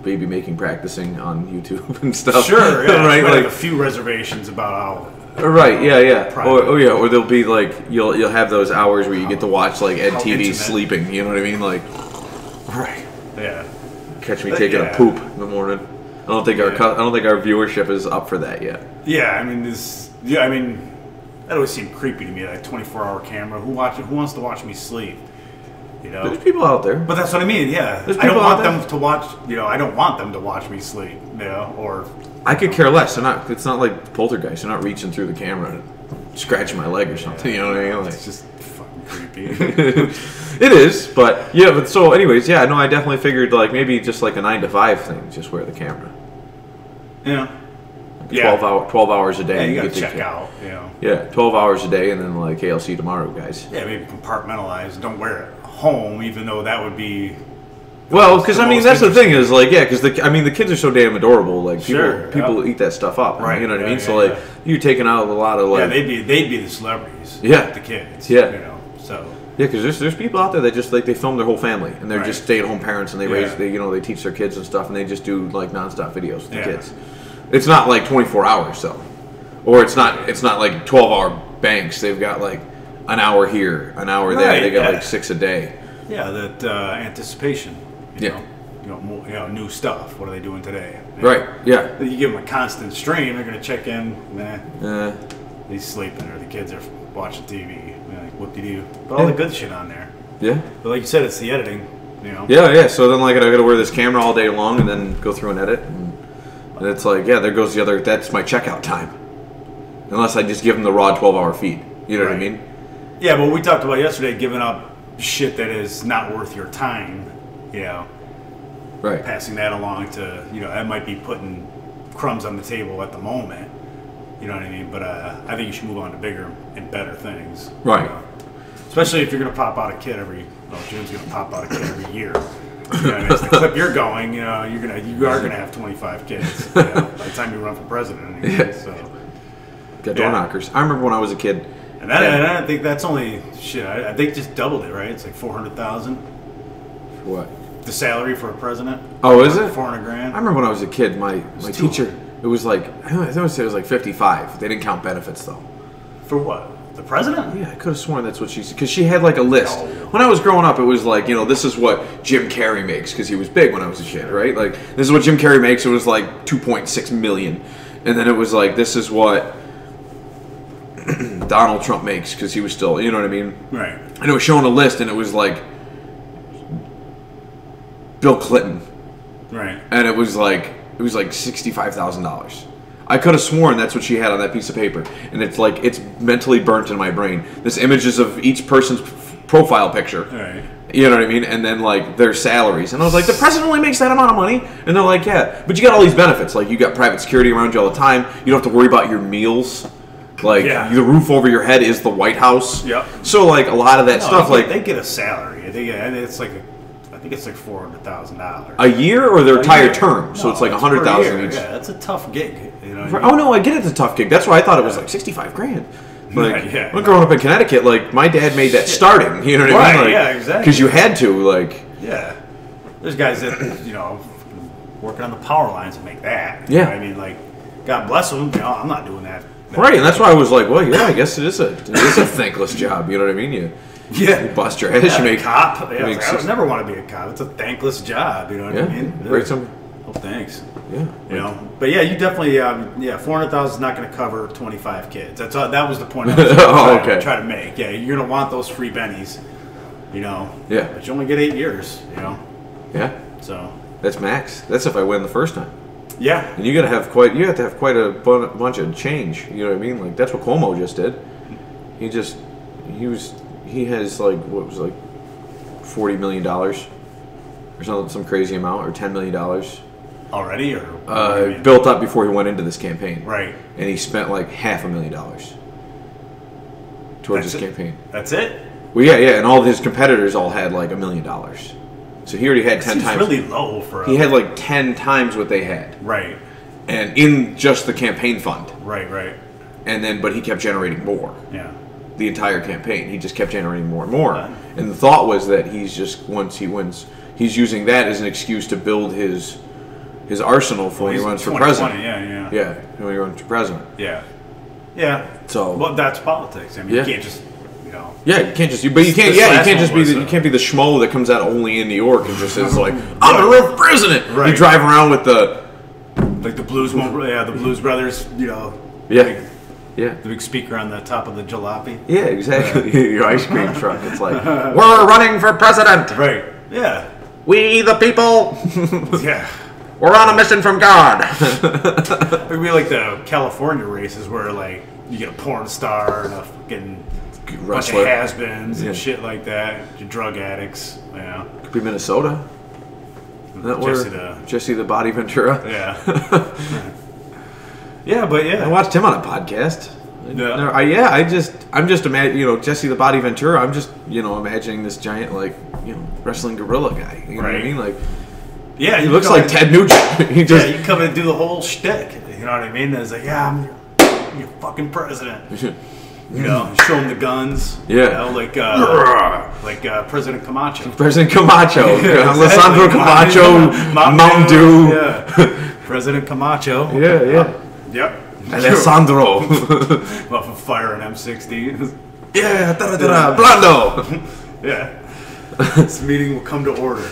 baby making practicing on YouTube and stuff. Sure, yeah. Right? Like a few reservations about how. Right, yeah. Or there'll be you'll have those hours where you get to watch Ed TV sleeping. You know what I mean? Right. Yeah. Catch me taking a poop in the morning. I don't think our viewership is up for that yet. Yeah, that always seemed creepy to me. That 24-hour camera. Who wants to watch me sleep? There's people out there. But that's what I mean, yeah. I don't want them to watch, I don't want them to watch me sleep, or... I could care less. It's not like Poltergeist. They're not reaching through the camera and scratching my leg or something, you know what I mean? It's just fucking creepy. It is, but so anyways, I definitely figured maybe just a 9 to 5 thing, just wear the camera. Yeah. 12 hours a day. Yeah, you gotta check out, Yeah, 12 hours a day and then hey, I'll see you tomorrow, guys. Yeah, maybe compartmentalize. Don't wear it home, even though that would be. Well, because that's the thing is because the kids are so damn adorable. People eat that stuff up, right? You know what I mean? So you're taking out a lot of they'd be the celebrities. Yeah, the kids. Yeah, so. Yeah, because there's people out there that just they film their whole family and they're just stay-at-home parents and they raise they teach their kids and stuff and they just do nonstop videos with the kids. It's not 24 hours though, or it's not 12-hour banks. They've got an hour here, an hour there. They got 6 a day. Yeah, that anticipation. New stuff. What are they doing today? Right. Yeah. You give them a constant stream, they're gonna check in. He's sleeping, or the kids are watching TV. What do you do? But all the good shit on there. Yeah. But like you said, it's the editing. Yeah. So then I gotta wear this camera all day long and then go through and edit. And it's there goes the other. That's my checkout time. Unless I just give them the raw 12-hour feed. You know what I mean? Yeah, but we talked about yesterday giving up shit that is not worth your time. Right. Passing that along to that might be putting crumbs on the table at the moment. You know what I mean? But I think you should move on to bigger and better things. Right. Especially if you're going to pop out a kid June's going to pop out a kid every year. It's the clip you're going. You are gonna have 25 kids by the time you run for president. Anyway, so got door knockers. I remember when I was a kid, and I think that's only shit. I think just doubled it, right? It's like 400,000. What? The salary for a president. Oh, is it? 400 grand. I remember when I was a kid, my teacher. It was like I want to say it was like 55. They didn't count benefits though. For what? The president? Yeah, I could have sworn that's what she said. Because she had like a list. No. When I was growing up, it was like, this is what Jim Carrey makes, because he was big when I was a kid, right? Like, this is what Jim Carrey makes. It was like 2.6 million. And then it was like, this is what Donald Trump makes, because he was still, you know what I mean? Right. And it was showing a list, and it was like Bill Clinton. Right. And it was like $65,000. I could have sworn that's what she had on that piece of paper, and it's mentally burnt in my brain. This images of each person's profile picture, right? You know what I mean, and then like their salaries, and I was like, the president only makes that amount of money, and they're like, yeah, but you got all these benefits, like you got private security around you all the time. You don't have to worry about your meals, like the roof over your head is the White House. Yep. So like a lot of that stuff, they get a salary. I think it's like $400,000 a year, or their entire term. So it's like 100,000 each. Yeah, that's a tough gig. You know. Oh no, I get it's a tough gig. That's why I thought it was like 65 grand. Like, when growing up in Connecticut, like my dad made that starting. You know what I mean? Like, yeah, exactly. Because you had to, like. Yeah, there's guys that working on the power lines to make that. Yeah. I mean, like, God bless them. I'm not doing that. Right, and that's why I was like, well, yeah, I guess it is a thankless job. You know what I mean? You bust your ass. You make cop. Yeah, I would never want to be a cop. It's a thankless job. You know what I mean? Right. Oh, thanks. Yeah. But yeah, you definitely 400,000 is not going to cover 25 kids. That was the point I was trying to make. Yeah, you're going to want those free bennies. Yeah. But you only get 8 years. Yeah. So that's max. That's if I win the first time. Yeah. And you have to have quite a bunch of change. You know what I mean? Like that's what Cuomo just did. He has like what was like $40 million or some crazy amount, or $10 million already, or built up before he went into this campaign. Right. And he spent like $500,000 towards this campaign. That's it. Well, yeah, and all of his competitors all had like $1 million. So he already had 10 times. Really low for. He had like 10 times what they had. Right. And in just the campaign fund. Right. And then, but he kept generating more. Yeah. The entire campaign, he just kept generating more and more. And the thought was that once he wins, he's using that as an excuse to build his arsenal for when he runs for president. Yeah, when he runs for president. Yeah. So, well, that's politics. I mean, you can't just. Yeah, you can't just. But you can't. Yeah, you can't just be. You can't be the schmo that comes out only in New York and just says like, "I'm gonna run for president." Right. You drive around with the Blues, the Blues Brothers. The big speaker on the top of the jalopy. Yeah, exactly. Your ice cream truck. It's like, we're running for president. Right. Yeah. We the people. Yeah. We're on a mission from God. It would be like the California races where like you get a porn star and a fucking bunch of has-beens and shit like that. Drug addicts. Yeah. Could be Minnesota. Jesse the Body Ventura. Yeah. Yeah, but I watched him on a podcast. I'm just imagining, Jesse the Body Ventura. I'm just, imagining this giant, wrestling gorilla guy. You know what I mean? Like, yeah, he looks like Ted Nugent. You come in and do the whole shtick. You know what I mean? It's like, I'm your fucking president. Show him the guns. Yeah. Like President Camacho. President Camacho. Alessandro Camacho, Mountain Dew. Yeah. President Camacho. Yeah. Yep. Alessandro. Off of Fire and M60. Yeah, Blando. Yeah. This meeting will come to order.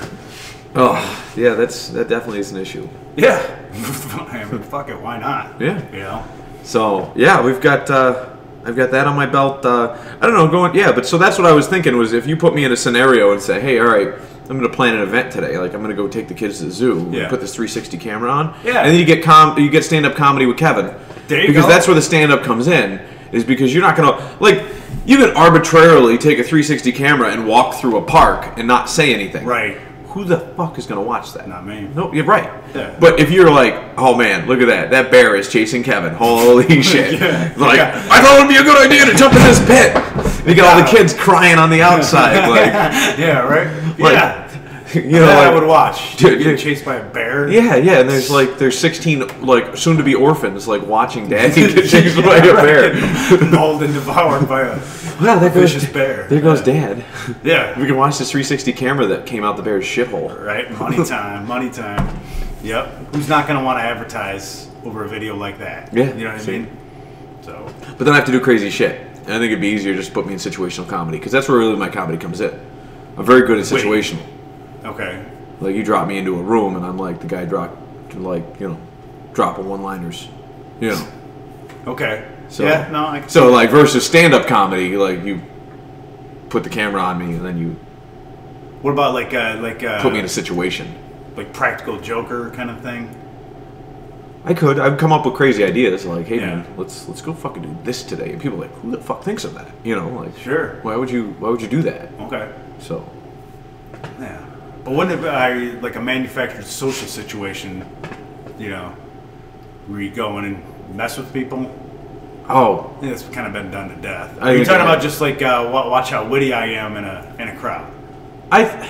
Oh, yeah, that definitely is an issue. Yeah. I mean, fuck it, why not? Yeah. So, yeah, I've got that on my belt. I don't know, but so that's what I was thinking was if you put me in a scenario and say, hey, all right, I'm going to plan an event today. Like, I'm going to go take the kids to the zoo and put this 360 camera on. Yeah. And then you get stand-up comedy with Kevin. There you because go. That's where the stand-up comes in, is because you're not going to, you can arbitrarily take a 360 camera and walk through a park and not say anything. Right. Who the fuck is going to watch that? Not me. No, you're right. Yeah. But if you're like, oh man, look at that. That bear is chasing Kevin. Holy shit. I thought it would be a good idea to jump in this pit. You got all the kids crying on the outside. Yeah, right? I would watch. Dude, getting chased by a bear. Yeah, and there's 16 like soon to be orphans like watching Daddy get chased by a bear, mauled and devoured by a vicious bear. There goes Dad. Yeah, we can watch this 360 camera that came out the bear's shithole. Right, money time. Yep. Who's not gonna want to advertise over a video like that? Yeah, you know what I mean. So, but then I have to do crazy shit. And I think it'd be easier just to put me in situational comedy because that's where really my comedy comes in. I'm very good at situational. Okay. Like you drop me into a room and I'm like the guy dropping one-liners, you know. Okay. So, yeah. No. I can so like versus stand-up comedy, like you put the camera on me and then you. What about like put me in a situation. Like Practical Joker kind of thing. I'd come up with crazy ideas like, hey man, let's go fucking do this today, and people are like, who the fuck thinks of that? You know, like, sure. Why would you do that? Okay. So. Yeah, but wouldn't it be like a manufactured social situation? You know, where you go in and mess with people. Oh, I think it's kind of been done to death. You're talking about just like watch how witty I am in a crowd. I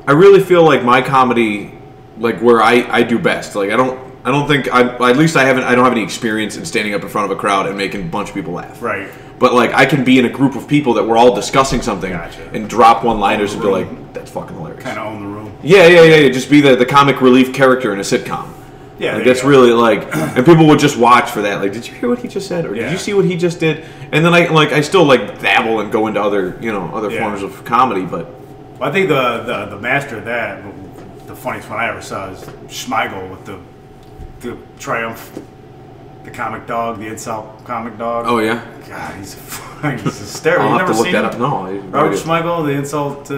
really feel like my comedy, like where I do best. Like I don't think at least I don't have any experience in standing up in front of a crowd and making a bunch of people laugh. Right. But like I can be in a group of people that we're all discussing something and drop one-liners and be like, that's fucking hilarious. Kind of own the room. Yeah. Just be the comic relief character in a sitcom. Yeah, like that's really like, and people would just watch for that. Like, did you hear what he just said, or did you see what he just did? And then I still like dabble and go into other forms of comedy, but I think the master of that, the funniest one I ever saw is Schmeigel with the Triumph, the comic dog, the incel comic dog. Oh yeah, God, he's hysterical. I'll You have never to look seen that him? up. No, Robert Schmeigel, the insult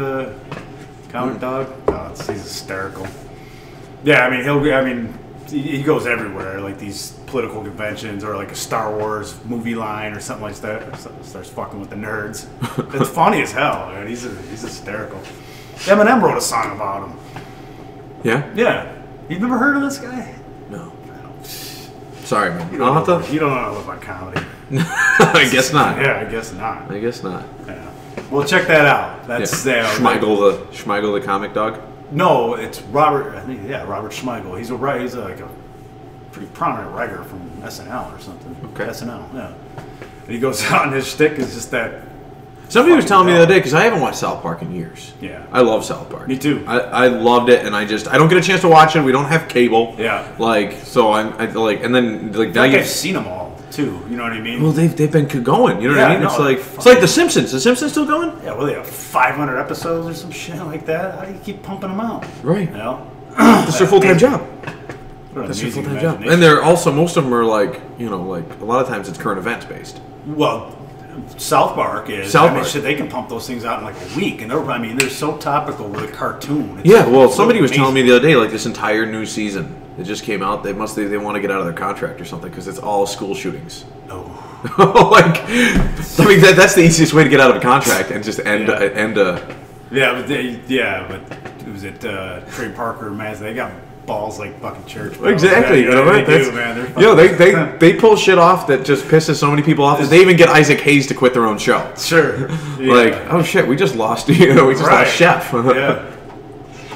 comic dog. Oh, he's hysterical. Yeah, I mean he goes everywhere, like these political conventions or like a Star Wars movie line or something like that. Starts fucking with the nerds. It's funny as hell, man. He's hysterical. Eminem wrote a song about him. Yeah. Yeah. You've never heard of this guy? No. Sorry, man. You don't know about comedy. I guess not. Yeah, I guess not. Yeah. Well, check that out. That's Schmeigel the comic dog. No, it's Robert. I think Robert Schmeigel. He's like a pretty prominent writer from SNL or something. Okay. SNL. Yeah. And he goes out and his shtick is just that. Somebody was telling me the other day because I haven't watched South Park in years. Yeah. I love South Park. Me too. I loved it, and I don't get a chance to watch it. We don't have cable. Yeah. Like so, and then like now I've seen them all too. You know what I mean? Well, they've been going. You know what I mean? It's like The Simpsons. The Simpsons still going? Yeah. Well, they have 500 episodes or some shit like that. How do you keep pumping them out? Right. You know? That's their full-time job. That's their full-time job. And they're also most of them are like like a lot of times it's current events based. Well, South Park is. Shit, they can pump those things out in like a week, and they're so topical with a cartoon. Somebody was telling me the other day, like this entire new season that just came out, they want to get out of their contract or something because it's all school shootings. Oh, that's the easiest way to get out of a contract and just end. Yeah, but was it Trey Parker, man? They got balls like fucking church. Bro. Exactly. They do, man. They pull shit off that just pisses so many people off. They even get Isaac Hayes to quit their own show. Sure. Yeah. Like, oh shit, we just lost lost Chef.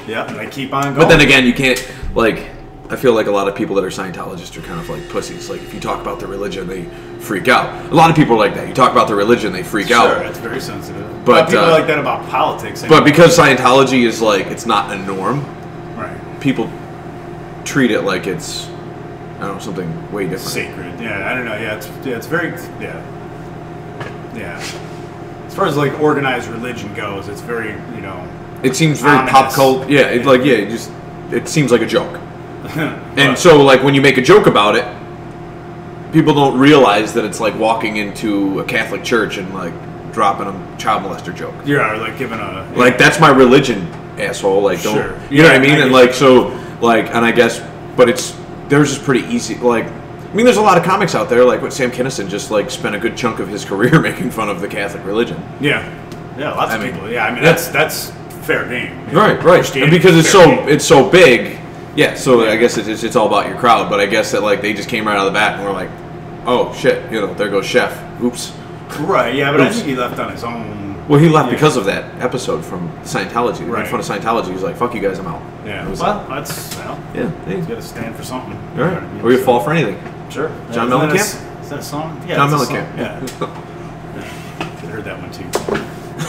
Yeah, and they keep on going. But then again, you can't I feel like a lot of people that are Scientologists are kind of like pussies. Like if you talk about their religion, they freak out. A lot of people are like that. You talk about their religion, they freak out. Sure, it's very sensitive. But people are like that about politics. But because Scientology is it's not a norm. Right. People treat it like it's something way different. Sacred. Yeah, I don't know. Yeah, it's very yeah. As far as like organized religion goes, it's very It seems very ominous. pop cult. Yeah, it seems like a joke. And so when you make a joke about it, people don't realize that it's like walking into a Catholic church and dropping a child molester joke. Yeah, or giving a that's my religion, asshole. Don't sure. You know what I mean? And and I guess, but theirs is pretty easy. There's a lot of comics out there with Sam Kinison just spent a good chunk of his career making fun of the Catholic religion. Yeah, lots of people. Yeah, that's fair game. Right. And because it's so big. Yeah, so I guess it's all about your crowd, but I guess that they just came right out of the bat and were like, oh shit, there goes Chef. Oops. Right. Yeah, but I think he left on his own Well, he left because of that episode from Scientology. They Right. made fun of Scientology. He was like, "Fuck you guys, I'm out." Yeah. It was Well, that's yeah. he's got to stand for something. All right. Or you fall for anything. Sure. John Isn't that Mellencamp? Is that a song? Yeah. John it's a Mellencamp. song. Yeah. I heard that one too.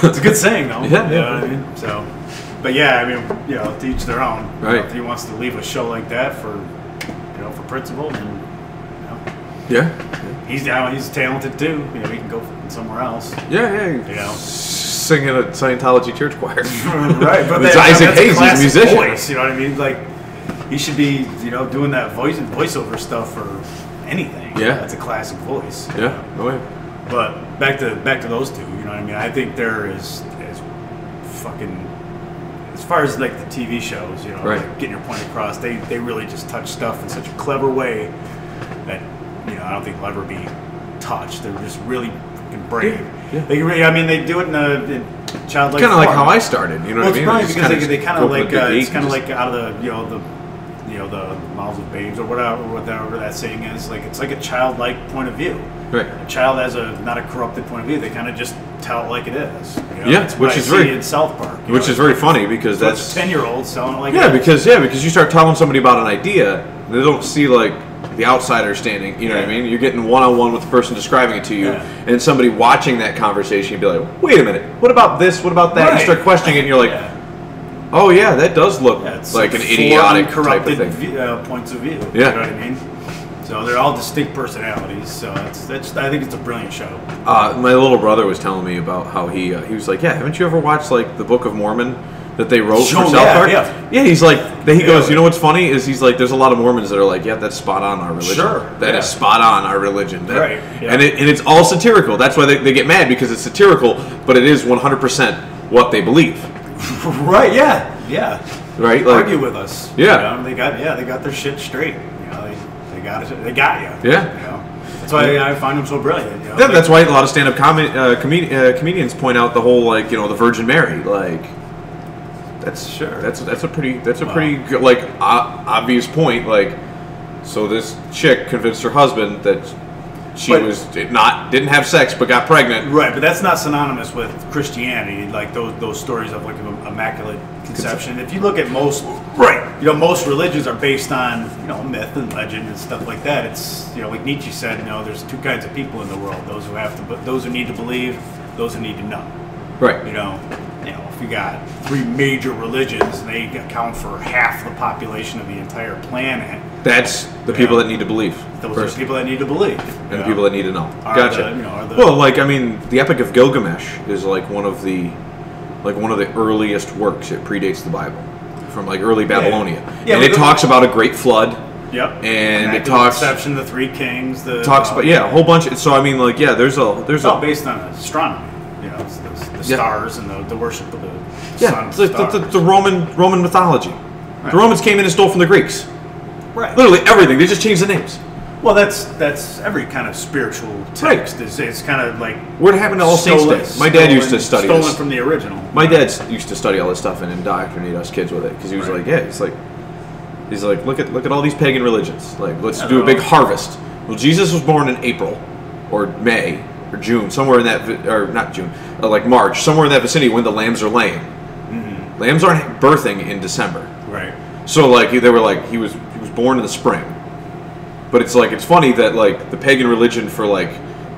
It's a good saying, though. Yeah. You know what I mean? So, but yeah, I mean, to each their own. Right. You know, if he wants to leave a show like that for principle, then Yeah. he's talented too. You know, he can go somewhere else. Yeah. You know. Sing in a Scientology church choir. Right, but It's Isaac Hayes, he's a musician. Voice, you know what I mean? Like, he should be, doing that voiceover stuff for anything. Yeah. That's a classic voice. Yeah. Oh yeah. But back to those two, you know what I mean? I think they're as fucking, as far as like the TV shows, Right. like getting your point across, they really just touch stuff in such a clever way that, I don't think will ever be touched. They're just really fucking brave. Yeah. They do it in childlike Kind of like form. how I started. You know what I mean? Well, Just it's probably because they kind of go like for the good it's geek kind of and like out of the mouths of babes or whatever that saying is. Like, it's like a childlike point of view. Right. A child has not a corrupted point of view. They kind of just tell it like it is. Yeah, That's which what is I see very in South Park. Which is very funny because that's 10-year-olds selling it like yeah, it is. because you start telling somebody about an idea, they don't see like the outsider standing. You know what I mean? You're getting one-on-one with the person describing it to you, and somebody watching that conversation, you'd be like, "Wait a minute, what about this? What about that?" Right. You start questioning it, and you're like, "Oh yeah, that does look It's like an idiotic type of corrupted thing." points of view. Yeah. You know what I mean? So they're all distinct personalities. So that's I think it's a brilliant show. My little brother was telling me about how he was like, "Yeah, haven't you ever watched like the Book of Mormon that they wrote for South Park?" Yeah, he's like, he goes, "You know what's funny is he's like, there's a lot of Mormons that are like, yeah, that's spot on our religion. Sure, That is spot on our religion. That, Right, yeah. And it's all satirical. That's why they get mad because it's satirical, but it is 100% what they believe. Right? Yeah. Yeah. Right? Like, Argue with us. Yeah. They got their shit straight. They got it. They got you. Yeah. That's why I find them so brilliant. Yeah, that's why a lot of stand-up comedians point out the whole like the Virgin Mary. Like, that's a pretty good, like obvious point. Like, so this chick convinced her husband that she didn't have sex but got pregnant. Right, but that's not synonymous with Christianity. Like those stories of like immaculate conception. If you look at most most religions are based on myth and legend and stuff like that. It's like Nietzsche said, there's two kinds of people in the world: those who need to believe, those who need to know. Right. If you got three major religions and they account for half the population of the entire planet, that's the people that need to believe. Those are the people that need to believe, and the people that need to know. Are Gotcha. Well, like the Epic of Gilgamesh is like one of the earliest works. It predates the Bible, from like early Babylonia, and it talks about a great flood. Yep. And it talks conception, the three kings. Talks about a whole bunch. So I mean, there's all based on astronomy. It's the stars and the worship of the sun. It's like the Roman mythology. Right. The Romans came in and stole from the Greeks. Right. Literally everything. They just changed the names. Well, that's every kind of spiritual text. It's kind of like what happened to All Saints Day? My dad used to study stolen this. from the original. My dad used to study all this stuff and indoctrinate us kids with it because he was like, he's like, look at all these pagan religions. Like, let's do a big harvest. Well, Jesus was born in April or May or June, somewhere in that, or not June, like March, somewhere in that vicinity when the lambs are laying. Mm-hmm. Lambs aren't birthing in December. Right. So like they were like he was born in the spring. But it's like it's funny that like the pagan religion for like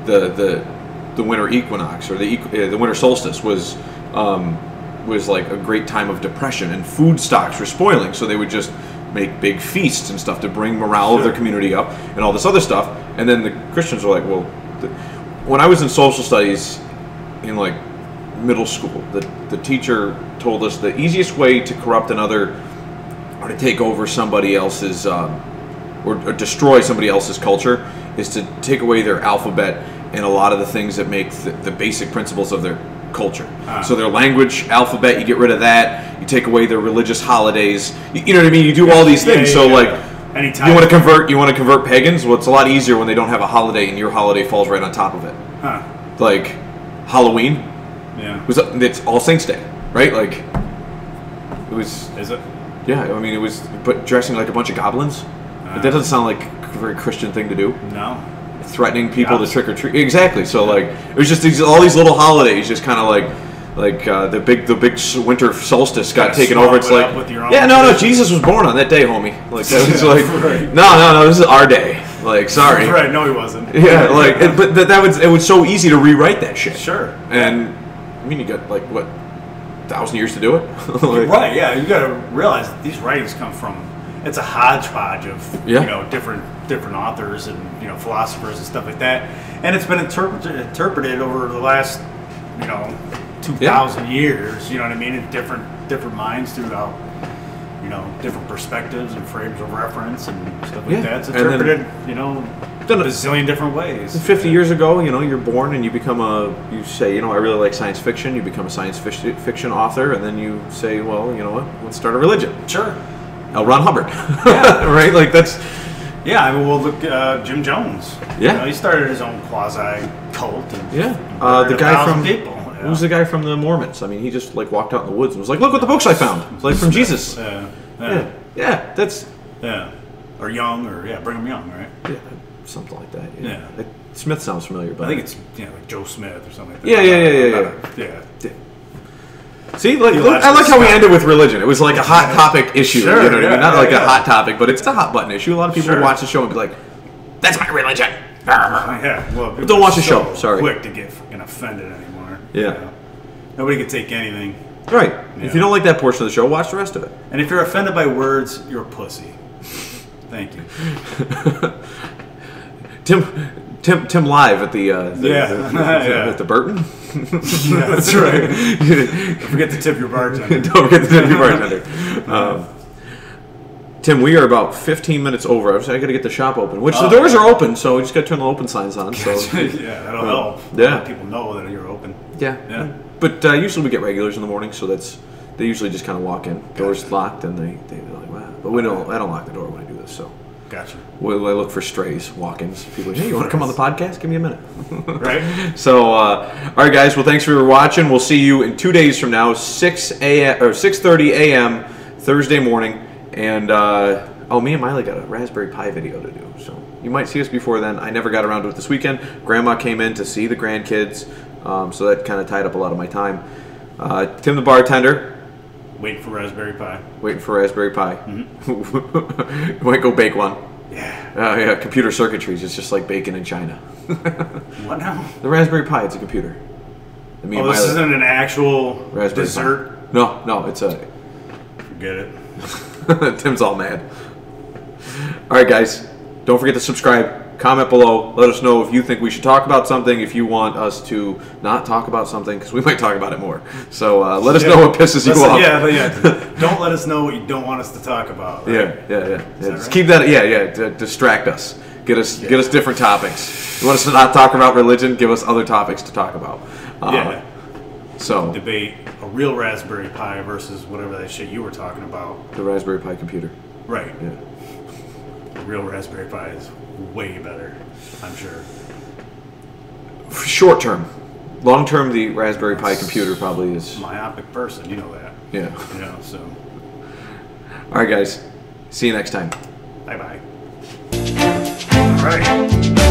the winter equinox or the winter solstice was like a great time of depression and food stocks were spoiling, so they would just make big feasts and stuff to bring morale of their community up and all this other stuff. And then the Christians were like, well, when I was in social studies in like middle school, the teacher told us the easiest way to corrupt another or to take over somebody else's or destroy somebody else's culture is to take away their alphabet and a lot of the things that make the basic principles of their culture. So their language, alphabet, you get rid of that. You take away their religious holidays. You know what I mean? You do all these things. Anytime you want to convert pagans. Well, it's a lot easier when they don't have a holiday and your holiday falls right on top of it. Like Halloween. Yeah. It's All Saints Day, right? Like it was. Is it? Yeah, I mean it was. But dressing like a bunch of goblins. That doesn't sound like a very Christian thing to do. No. Threatening people to trick or treat. Exactly. So like it was just all these little holidays, just kind of like the big winter solstice got taken swallow over. It's it like, up with your own yeah, no, tradition. Jesus was born on that day, homie. Like that was like, right. no, this is our day. Like, sorry. Right? No, he wasn't. Yeah, like, but it was so easy to rewrite that shit. Sure. And I mean, you got like what, 1,000 years to do it? Like, right. Yeah. You got to realize that these writings come from. It's a hodgepodge of different authors and philosophers and stuff like that, and it's been interpreted over the last 2,000 years. You know what I mean? In different minds throughout different perspectives and frames of reference and stuff like that. It's interpreted a bazillion different ways. 50 years ago, you're born and you become you say, I really like science fiction. You become a science fiction author, and then you say, well, you know what? Let's start a religion. Sure. L. Ron Hubbard. Yeah. Right? Like that's. Yeah, I mean, well, look, Jim Jones. Yeah. He started his own quasi cult. And the guy from people. Who's the guy from the Mormons? I mean, he just like walked out in the woods and was like, "Look what the books I found!" It's like from Jesus. Yeah, that's. Yeah, or Young, or Brigham Young, right? Yeah, something like that. Yeah. Like, Smith sounds familiar, but I think it's like Joe Smith or something like that. Yeah. See, I like how we ended with religion. It was like a hot topic issue. Sure, you know what I mean? Not like a hot topic, but it's a hot button issue. A lot of people would watch the show and be like, "That's my religion." Yeah, well, don't watch the show. Sorry. Quick to get fucking offended anymore. Yeah. Nobody can take anything. Right. Yeah. If you don't like that portion of the show, watch the rest of it. And if you're offended by words, you're a pussy. Thank you. Tim live at at the Burton. Yeah, that's right. Don't forget to tip your bartender. Don't forget to tip your bartender. Tim, we are about 15 minutes over. I got to get the shop open, which the doors are open, so we just got to turn the open signs on. So yeah, that'll help. Yeah, let people know that you're open. Yeah. But usually we get regulars in the morning, so they usually just kind of walk in. Doors locked, and they're like, wow. But I don't lock the door when I do this. So gotcha. I look for strays, walk-ins. People, hey, you want to come on the podcast? Give me a minute. Right. So, all right, guys. Well, thanks for watching. We'll see you in 2 days from now, 6:30 a.m. Thursday morning. And me and Miley got a Raspberry Pi video to do. So you might see us before then. I never got around to it this weekend. Grandma came in to see the grandkids, so that kind of tied up a lot of my time. Tim the bartender. Waiting for Raspberry Pi. Mm-hmm. Might go bake one. Yeah. Computer circuitries. It's just like baking in China. What now? The Raspberry Pi. It's a computer. This isn't an actual Raspberry dessert? Pi. No, it's a... Forget it. Tim's all mad. All right, guys. Don't forget to subscribe. Comment below. Let us know if you think we should talk about something. If you want us to not talk about something, because we might talk about it more. So let us know what pisses you off. Yeah. Don't let us know what you don't want us to talk about. Right? Yeah. Just keep that. Yeah. Distract us. Get us different topics. You want us to not talk about religion? Give us other topics to talk about. So debate a real Raspberry Pi versus whatever that shit you were talking about. The Raspberry Pi computer. Right. Yeah. A real Raspberry Pi is way better, I'm sure. Short term. Long term, the Raspberry Pi computer probably is... Myopic person, you know that. Yeah. So... All right, guys. See you next time. Bye-bye. All right.